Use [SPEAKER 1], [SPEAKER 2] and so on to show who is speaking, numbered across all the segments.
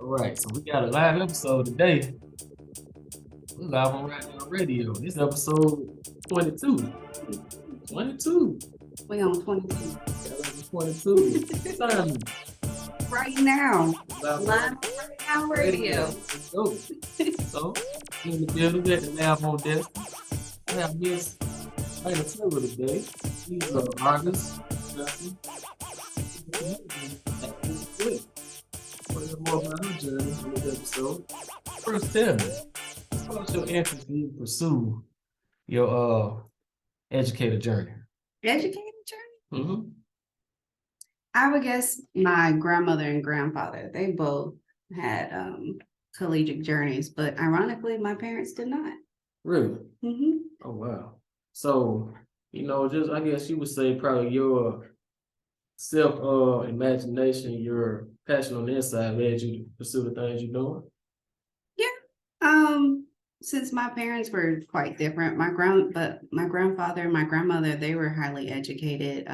[SPEAKER 1] All right, so we got a live episode today. We're live on Rite Now Radio. This episode 22. 22.
[SPEAKER 2] We on 22.
[SPEAKER 1] 22. Simon.
[SPEAKER 2] Right now.
[SPEAKER 1] Live
[SPEAKER 2] Live on Rite Now Radio.
[SPEAKER 1] Let's go. So, in the building, we at the lab on desk. I have Miss Alana Taylor today. She's an artist. We'll hear more about her journey in this episode. First, tell me, what's your interest in you pursue your educator journey?
[SPEAKER 2] Educator journey?
[SPEAKER 1] Mm-hmm.
[SPEAKER 2] I would guess my grandmother and grandfather, they both had collegiate journeys, but ironically, my parents did not.
[SPEAKER 1] Really?
[SPEAKER 2] Mm-hmm.
[SPEAKER 1] Oh, wow. So, just I guess you would say probably your self imagination, your passion on the inside led you to pursue the things you're doing?
[SPEAKER 2] Since my parents were quite different, my grandfather and my grandmother, they were highly educated.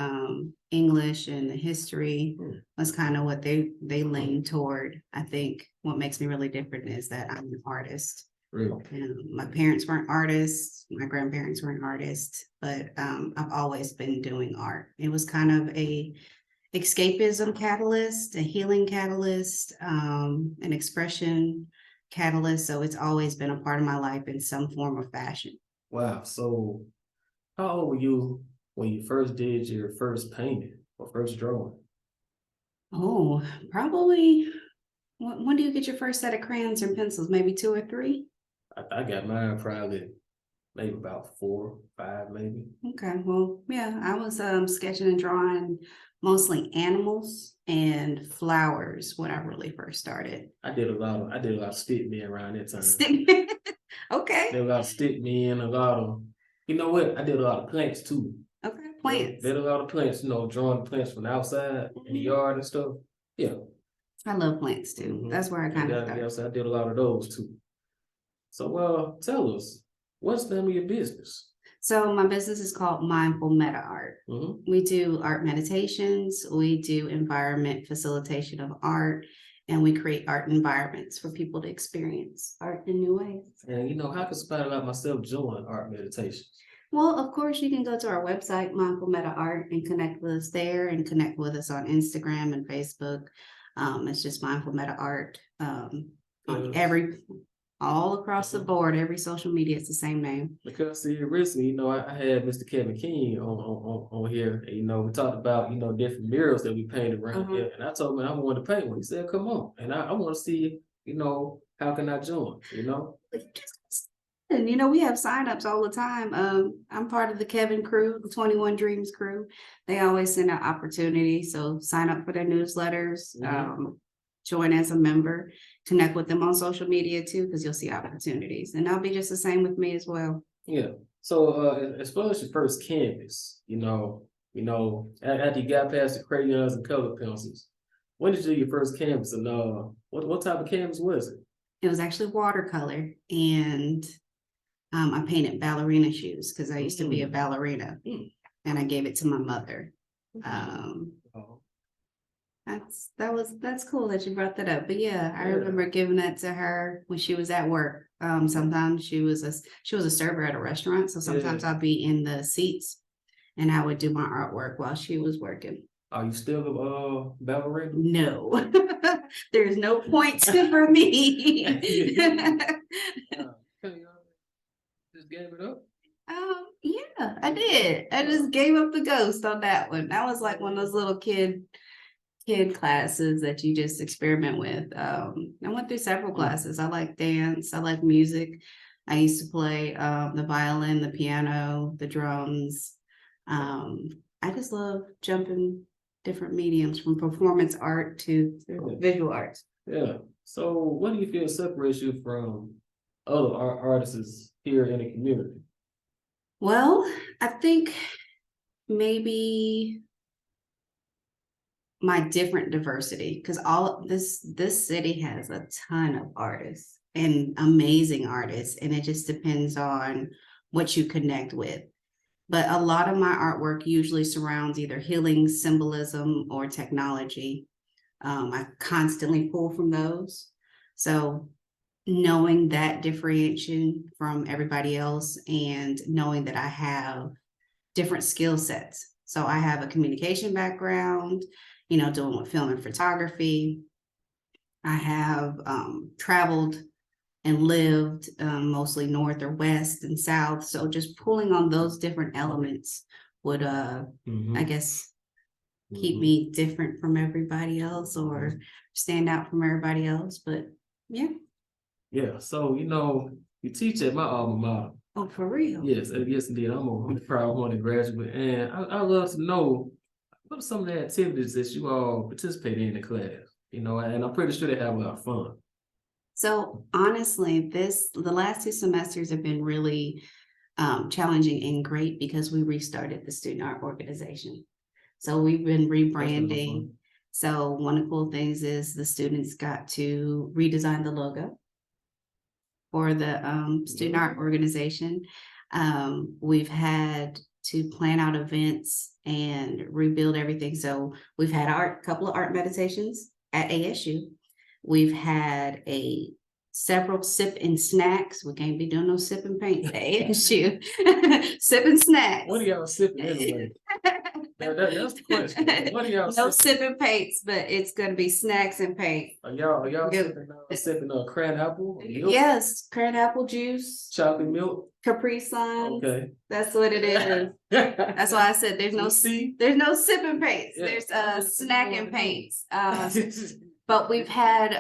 [SPEAKER 2] English and history was kind of what they leaned toward. I think what makes me really different is that I'm an artist.
[SPEAKER 1] Really?
[SPEAKER 2] My parents weren't artists, my grandparents weren't artists, but I've always been doing art. It was kind of a escapism catalyst, a healing catalyst, an expression catalyst. So it's always been a part of my life in some form or fashion.
[SPEAKER 1] Wow. So how old were you when you first did your first painting or first drawing?
[SPEAKER 2] Oh, probably. When do you get your first set of crayons and pencils? Maybe 2 or 3?
[SPEAKER 1] I got mine probably maybe about 4, 5, maybe.
[SPEAKER 2] Okay. Well, yeah, I was sketching and drawing mostly animals and flowers when I really first started.
[SPEAKER 1] I did a lot of stick men around that time.
[SPEAKER 2] Okay.
[SPEAKER 1] Did a lot of stick men, a lot of, you know what? I did a lot of plants too.
[SPEAKER 2] Okay. Plants.
[SPEAKER 1] Did a lot of plants, drawing plants from the outside in the yard and stuff. Yeah.
[SPEAKER 2] I love plants too.
[SPEAKER 1] Mm-hmm.
[SPEAKER 2] That's where I kind of started.
[SPEAKER 1] Yeah, so I did a lot of those too. So, tell us, what's the name of your business?
[SPEAKER 2] So my business is called Mindful Meta Art.
[SPEAKER 1] Mm-hmm.
[SPEAKER 2] We do art meditations, we do environment facilitation of art, and we create art environments for people to experience art in new ways.
[SPEAKER 1] And how can somebody like myself join art meditations?
[SPEAKER 2] Well, of course, you can go to our website, Mindful Meta Art, and connect with us there and connect with us on Instagram and Facebook. It's just Mindful Meta Art. On all across the board, every social media, it's the same name.
[SPEAKER 1] Because see, recently, I had Mr. Kevin King on here. And, we talked about, different murals that we painted around here. And I told him I wanted to paint one. He said, come on. And I want to see, how can I join,
[SPEAKER 2] And we have signups all the time. I'm part of the Kevin crew, the 21 Dreams crew. They always send out opportunities. So sign up for their newsletters, join as a member, connect with them on social media too, because you'll see opportunities. And that'll be just the same with me as well.
[SPEAKER 1] Yeah. So as far as your first canvas, after you got past the crayons and color pencils, when did you do your first canvas? And what type of canvas was it?
[SPEAKER 2] It was actually watercolor, and I painted ballerina shoes because I used to be a ballerina, and I gave it to my mother. That's cool that you brought that up. But yeah, I remember giving that to her when she was at work. Sometimes she was a server at a restaurant, so sometimes I'd be in the seats and I would do my artwork while she was working.
[SPEAKER 1] Are you still a ballerina?
[SPEAKER 2] No. There's no points for me.
[SPEAKER 1] Just gave it up?
[SPEAKER 2] Yeah, I did. I just gave up the ghost on that one. That was like one of those little kid classes that you just experiment with. I went through several classes. I like dance. I like music. I used to play the violin, the piano, the drums. I just love jumping different mediums from performance art to visual arts.
[SPEAKER 1] Yeah. So what do you feel separates you from other artists here in the community?
[SPEAKER 2] Well, I think maybe my different diversity, because all this city has a ton of artists and amazing artists, and it just depends on what you connect with. But a lot of my artwork usually surrounds either healing, symbolism, or technology. I constantly pull from those. So knowing that differentiation from everybody else and knowing that I have different skill sets. So I have a communication background, doing with film and photography. I have traveled and lived mostly north or west and south. So just pulling on those different elements would, I guess, keep me different from everybody else or stand out from everybody else. But yeah.
[SPEAKER 1] Yeah. So, you teach at my alma mater.
[SPEAKER 2] Oh, for real?
[SPEAKER 1] Yes, yes, indeed. I'm a proud one graduate, and I love to know what are some of the activities that you all participate in the class. And I'm pretty sure they have a lot of fun.
[SPEAKER 2] So honestly, the last 2 semesters have been really challenging and great because we restarted the student art organization. So we've been rebranding. So one of the cool things is the students got to redesign the logo for the student art organization. We've had to plan out events and rebuild everything. So we've had a couple of art meditations at ASU. We've had several sip and snacks. We can't be doing no sip and paint at ASU. Sip and snacks.
[SPEAKER 1] What are y'all sipping anyway? That's the question. What are y'all
[SPEAKER 2] No sipping paints, but it's gonna be snacks and paint.
[SPEAKER 1] Are y'all sipping cran apple? Milk?
[SPEAKER 2] Yes, cran apple juice,
[SPEAKER 1] chocolate milk,
[SPEAKER 2] Capri Sun.
[SPEAKER 1] Okay,
[SPEAKER 2] that's what it is. That's why I said there's no sipping paints.
[SPEAKER 1] Yeah.
[SPEAKER 2] There's snacking paints. But we've had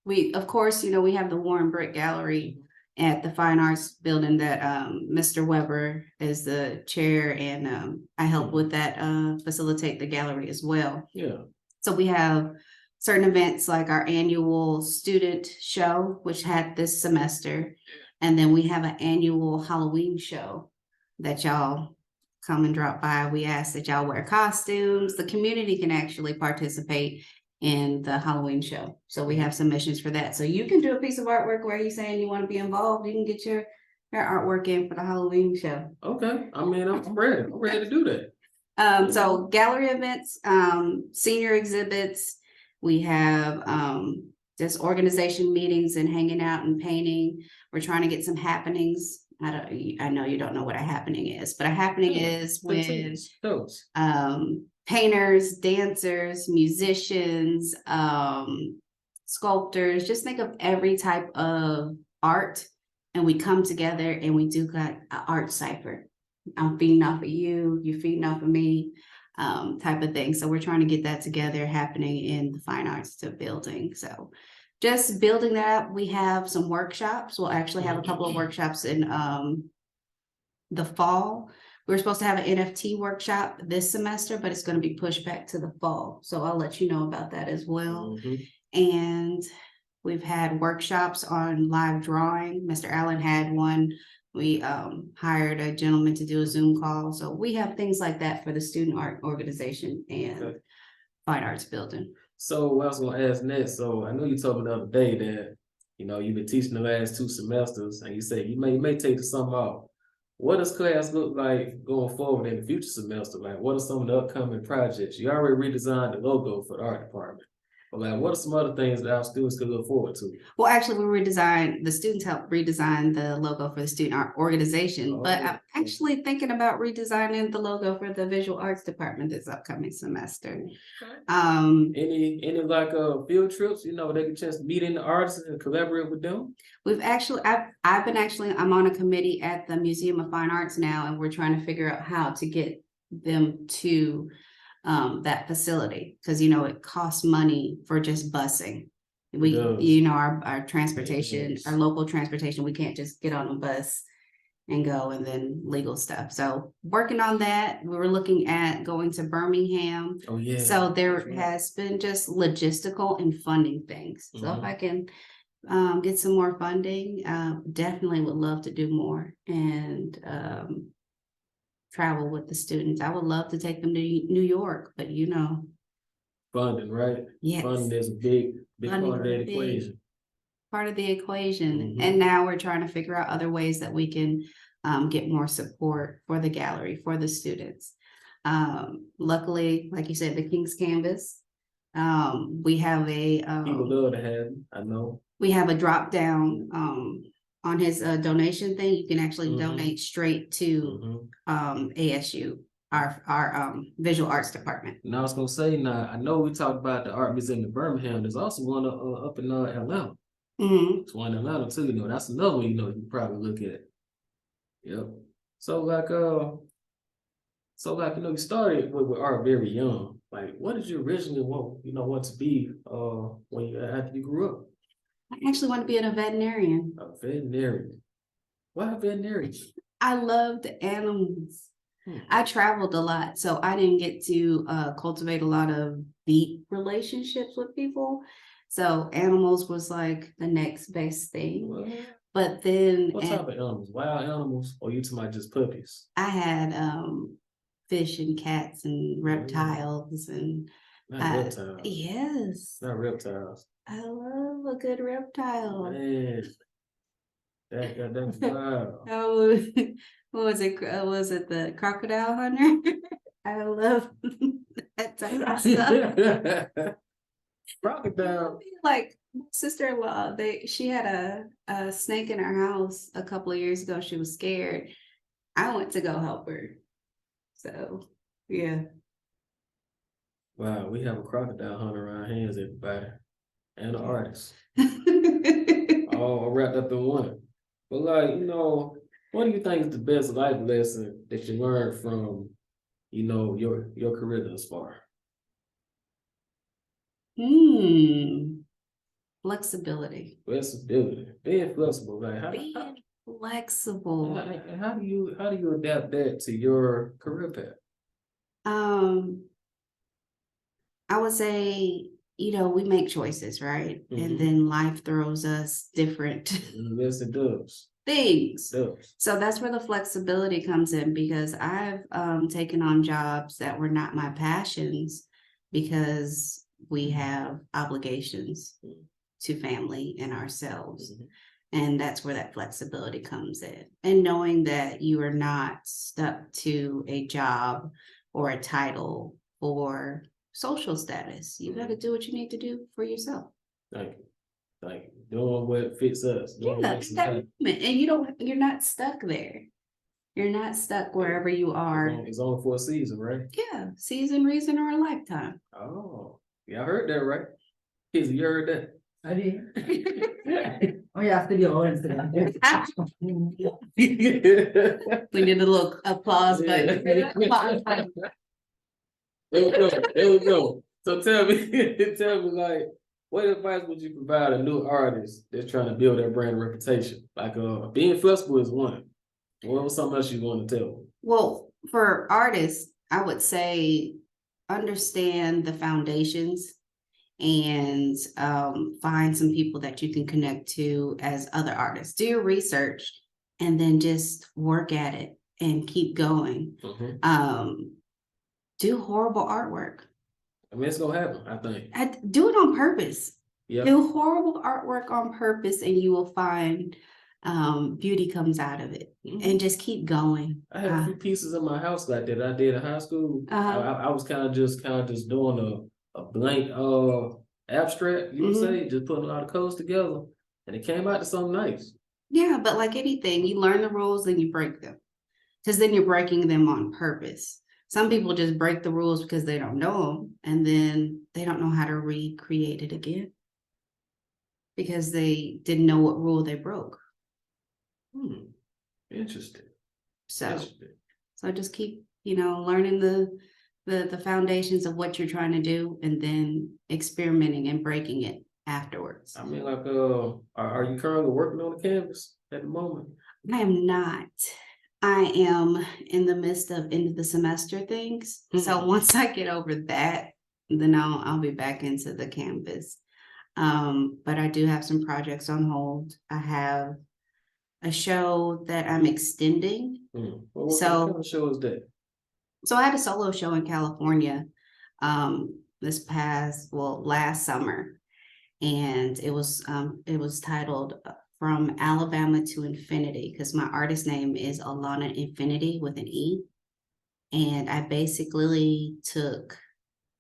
[SPEAKER 2] we have the Warren Brick Gallery at the Fine Arts Building that Mr. Weber is the chair, and I help with that, facilitate the gallery as well.
[SPEAKER 1] Yeah.
[SPEAKER 2] So we have certain events like our annual student show, which had this semester, and then we have an annual Halloween show that y'all come and drop by. We ask that y'all wear costumes. The community can actually participate in the Halloween show. So we have submissions for that. So you can do a piece of artwork where you're saying you want to be involved. You can get your artwork in for the Halloween show.
[SPEAKER 1] Okay. I mean, I'm ready. I'm ready to do that.
[SPEAKER 2] So gallery events, senior exhibits, we have just organization meetings and hanging out and painting. We're trying to get some happenings. I know you don't know what a happening is, but a happening is when painters, dancers, musicians, sculptors, just think of every type of art, and we come together and we do got an art cipher. I'm feeding off of you, you feeding off of me, type of thing. So we're trying to get that together happening in the Fine Arts building. So just building that up. We have some workshops. We'll actually have a couple of workshops in the fall. We were supposed to have an NFT workshop this semester, but it's going to be pushed back to the fall. So I'll let you know about that as well. And we've had workshops on live drawing. Mr. Allen had one. We hired a gentleman to do a Zoom call. So we have things like that for the student art organization and Fine Arts building.
[SPEAKER 1] So I was going to ask next. So I know you told me the other day that, you've been teaching the last 2 semesters, and you said you may take the summer off. What does class look like going forward in the future semester? Like, what are some of the upcoming projects? You already redesigned the logo for the art department. But like, what are some other things that our students could look forward to?
[SPEAKER 2] Well, actually, the students helped redesign the logo for the student art organization, but I'm actually thinking about redesigning the logo for the visual arts department this upcoming semester.
[SPEAKER 1] Any like field trips, they get a chance to meet in the artists and collaborate with them?
[SPEAKER 2] I'm on a committee at the Museum of Fine Arts now, and we're trying to figure out how to get them to that facility, because it costs money for just busing. Our transportation, our local transportation, we can't just get on a bus and go, and then legal stuff. So working on that. We were looking at going to Birmingham.
[SPEAKER 1] Oh yeah.
[SPEAKER 2] So there has been just logistical and funding things. So if I can get some more funding, definitely would love to do more and travel with the students. I would love to take them to New York, but
[SPEAKER 1] funding, right?
[SPEAKER 2] Yes.
[SPEAKER 1] Funding is a big part of that equation.
[SPEAKER 2] Part of the equation. And now we're trying to figure out other ways that we can get more support for the gallery, for the students. Luckily, like you said, the King's Canvas We have a
[SPEAKER 1] People love to have it, I know.
[SPEAKER 2] we have a drop down on his donation thing. You can actually donate straight to ASU, our visual arts department.
[SPEAKER 1] And I was gonna say, now I know we talked about the art museum in Birmingham. There's also one up in Atlanta. It's one in Atlanta too. That's another one. You can probably look at. Yep. So like you started with art very young. Like, what did you originally want to be after you grew up?
[SPEAKER 2] I actually want to be a veterinarian.
[SPEAKER 1] A veterinarian. Why a veterinarian?
[SPEAKER 2] I loved animals. I traveled a lot, so I didn't get to cultivate a lot of deep relationships with people. So animals was like the next best thing.
[SPEAKER 1] What?
[SPEAKER 2] But then,
[SPEAKER 1] what type of animals? Wild animals, or you talking about just puppies?
[SPEAKER 2] I had fish and cats and reptiles and
[SPEAKER 1] reptiles.
[SPEAKER 2] Yes.
[SPEAKER 1] Not reptiles.
[SPEAKER 2] I love a good reptile.
[SPEAKER 1] Man, that's wild.
[SPEAKER 2] Oh, what was it? Was it the crocodile hunter? I love that type of stuff.
[SPEAKER 1] Crocodile.
[SPEAKER 2] Like my sister-in-law, she had a snake in her house a couple of years ago. She was scared. I went to go help her. So yeah.
[SPEAKER 1] Wow, we have a crocodile hunter around hands, everybody, and an artist, all wrapped up in one. But what do you think is the best life lesson that you learned from, your career thus far?
[SPEAKER 2] Flexibility.
[SPEAKER 1] Flexibility. Being flexible. Like
[SPEAKER 2] Being flexible.
[SPEAKER 1] How do you adapt that to your career path?
[SPEAKER 2] I would say, we make choices, right? And then life throws us different
[SPEAKER 1] Yes, it does.
[SPEAKER 2] things.
[SPEAKER 1] It does.
[SPEAKER 2] So that's where the flexibility comes in, because I've taken on jobs that were not my passions because we have obligations to family and ourselves. And that's where that flexibility comes in. And knowing that you are not stuck to a job or a title or social status. You got to do what you need to do for yourself.
[SPEAKER 1] Thank you. Doing what fits us.
[SPEAKER 2] And you're not stuck there. You're not stuck wherever you are.
[SPEAKER 1] It's only for a season, right?
[SPEAKER 2] Yeah, season, reason, or a lifetime.
[SPEAKER 1] Oh, yeah, I heard that, right? Kizzy, you heard that?
[SPEAKER 3] I did. Oh yeah, studio Instagram.
[SPEAKER 2] We did a little applause button.
[SPEAKER 1] There we go. So tell me, like, what advice would you provide a new artist that's trying to build their brand and reputation? Like, being flexible is one. What was something else you want to tell?
[SPEAKER 2] Well, for artists, I would say understand the foundations and find some people that you can connect to as other artists. Do your research and then just work at it and keep going. Do horrible artwork.
[SPEAKER 1] I mean, it's gonna happen, I think.
[SPEAKER 2] Do it on purpose.
[SPEAKER 1] Yep.
[SPEAKER 2] Do horrible artwork on purpose and you will find beauty comes out of it. And just keep going.
[SPEAKER 1] I had a few pieces in my house like that I did in high school. I was kind of just doing a blank abstract, you would say, just putting a lot of colors together, and it came out to something nice.
[SPEAKER 2] Yeah, but like anything, you learn the rules, then you break them, because then you're breaking them on purpose. Some people just break the rules because they don't know them, and then they don't know how to recreate it again because they didn't know what rule they broke.
[SPEAKER 1] Interesting.
[SPEAKER 2] So just keep, learning the foundations of what you're trying to do, and then experimenting and breaking it afterwards.
[SPEAKER 1] I mean, like, are you currently working on a canvas at the moment?
[SPEAKER 2] I am not. I am in the midst of end of the semester things. So once I get over that, then I'll be back into the canvas. But I do have some projects on hold. I have a show that I'm extending.
[SPEAKER 1] What kind of show is that?
[SPEAKER 2] So I had a solo show in California last summer, and it was titled From Alabama to Infinity, because my artist name is Alana Infinity with an E. And I basically took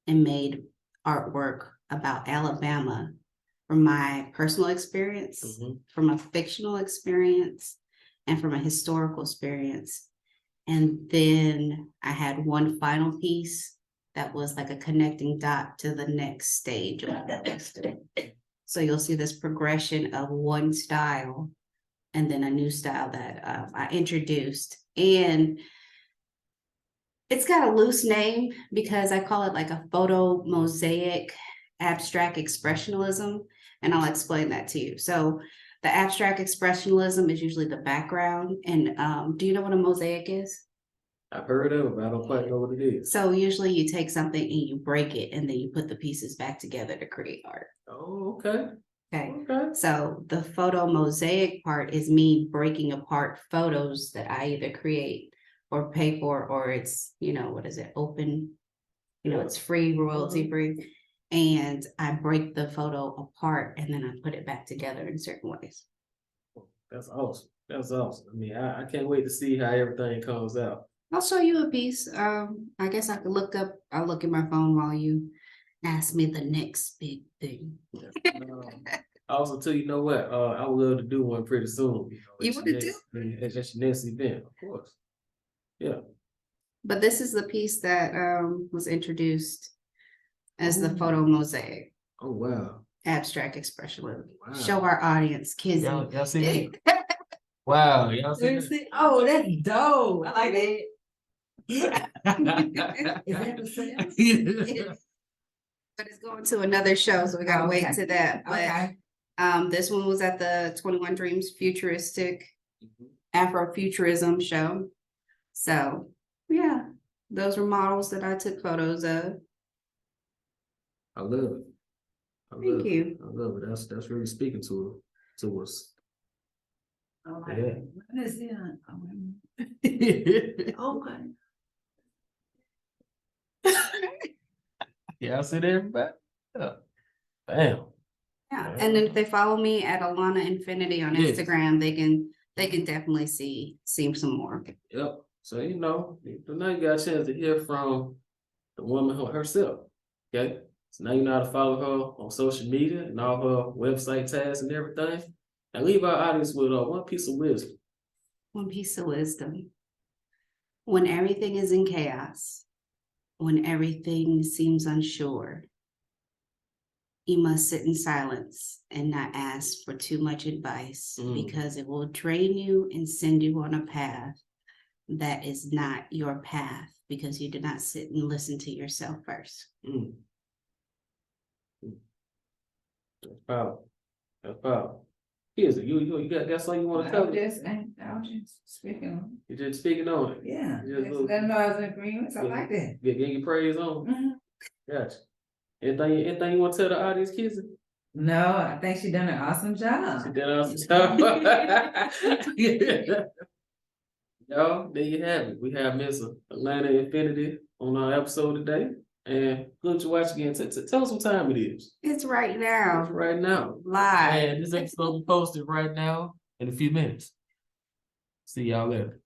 [SPEAKER 2] and made artwork about Alabama from my personal experience, from a fictional experience, and from a historical experience. And then I had one final piece that was like a connecting dot to the next stage of that lesson. So you'll see this progression of one style and then a new style that I introduced. And it's got a loose name because I call it like a photo mosaic abstract expressionism. And I'll explain that to you. So the abstract expressionism is usually the background. And do you know what a mosaic is?
[SPEAKER 1] I've heard of it, but I don't quite know what it is.
[SPEAKER 2] So usually you take something and you break it and then you put the pieces back together to create art.
[SPEAKER 1] Oh, okay.
[SPEAKER 2] Okay. So the photo mosaic part is me breaking apart photos that I either create or pay for, or it's, what is it? Open, it's free, royalty free. And I break the photo apart and then I put it back together in certain ways.
[SPEAKER 1] That's awesome. That's awesome. I mean, I can't wait to see how everything comes out.
[SPEAKER 2] I'll show you a piece. I guess I could I'll look at my phone while you ask me the next big thing.
[SPEAKER 1] Also, too, you know what? I would love to do one pretty soon.
[SPEAKER 2] You want to do?
[SPEAKER 1] That's your next event, of course. Yeah.
[SPEAKER 2] But this is the piece that was introduced as the photo mosaic.
[SPEAKER 1] Oh, wow.
[SPEAKER 2] Abstract expressionism.
[SPEAKER 1] Wow.
[SPEAKER 2] Show our audience, kids.
[SPEAKER 1] Y'all see that? Wow, y'all see that?
[SPEAKER 3] Oh, that's dope. I like that. Is that the same?
[SPEAKER 2] But it's going to another show, so we gotta wait to that. But
[SPEAKER 3] Okay.
[SPEAKER 2] this one was at the 21 Dreams Futuristic Afrofuturism show. So yeah, those were models that I took photos of.
[SPEAKER 1] I love it.
[SPEAKER 2] Thank you.
[SPEAKER 1] I love it. That's really speaking to us.
[SPEAKER 3] Oh,
[SPEAKER 1] Yeah.
[SPEAKER 3] Let's see. Okay.
[SPEAKER 1] Yeah, I see that, everybody. Yeah. Bam.
[SPEAKER 2] Yeah, and then if they follow me at Alana Infinity on
[SPEAKER 1] Yes.
[SPEAKER 2] Instagram, they can definitely see some more.
[SPEAKER 1] Yep. So now you got a chance to hear from the woman herself. Okay. So now you know how to follow her on social media and all her website tags and everything. And leave our audience with one piece of wisdom.
[SPEAKER 2] One piece of wisdom. When everything is in chaos, when everything seems unsure, you must sit in silence and not ask for too much advice because it will drain you and send you on a path that is not your path because you did not sit and listen to yourself first.
[SPEAKER 1] That's powerful. That's powerful. Here's it. You got something you want to tell me?
[SPEAKER 3] I was just speaking on
[SPEAKER 1] You're just speaking on it.
[SPEAKER 3] it. Yeah.
[SPEAKER 1] You just
[SPEAKER 3] Let them know I was in agreement. I like that.
[SPEAKER 1] Get your praise on.
[SPEAKER 3] Mhm.
[SPEAKER 1] Gotcha. Anything you want to tell the audience, kids?
[SPEAKER 3] No, I think she done an awesome job.
[SPEAKER 1] She did an awesome job. Y'all, there you have it. We have Miss Alana Infinity on our episode today. And good to watch again. Tell us what time it is.
[SPEAKER 2] It's right now.
[SPEAKER 1] It's right now.
[SPEAKER 2] Live.
[SPEAKER 1] And this episode will be posted right now in a few minutes. See y'all later.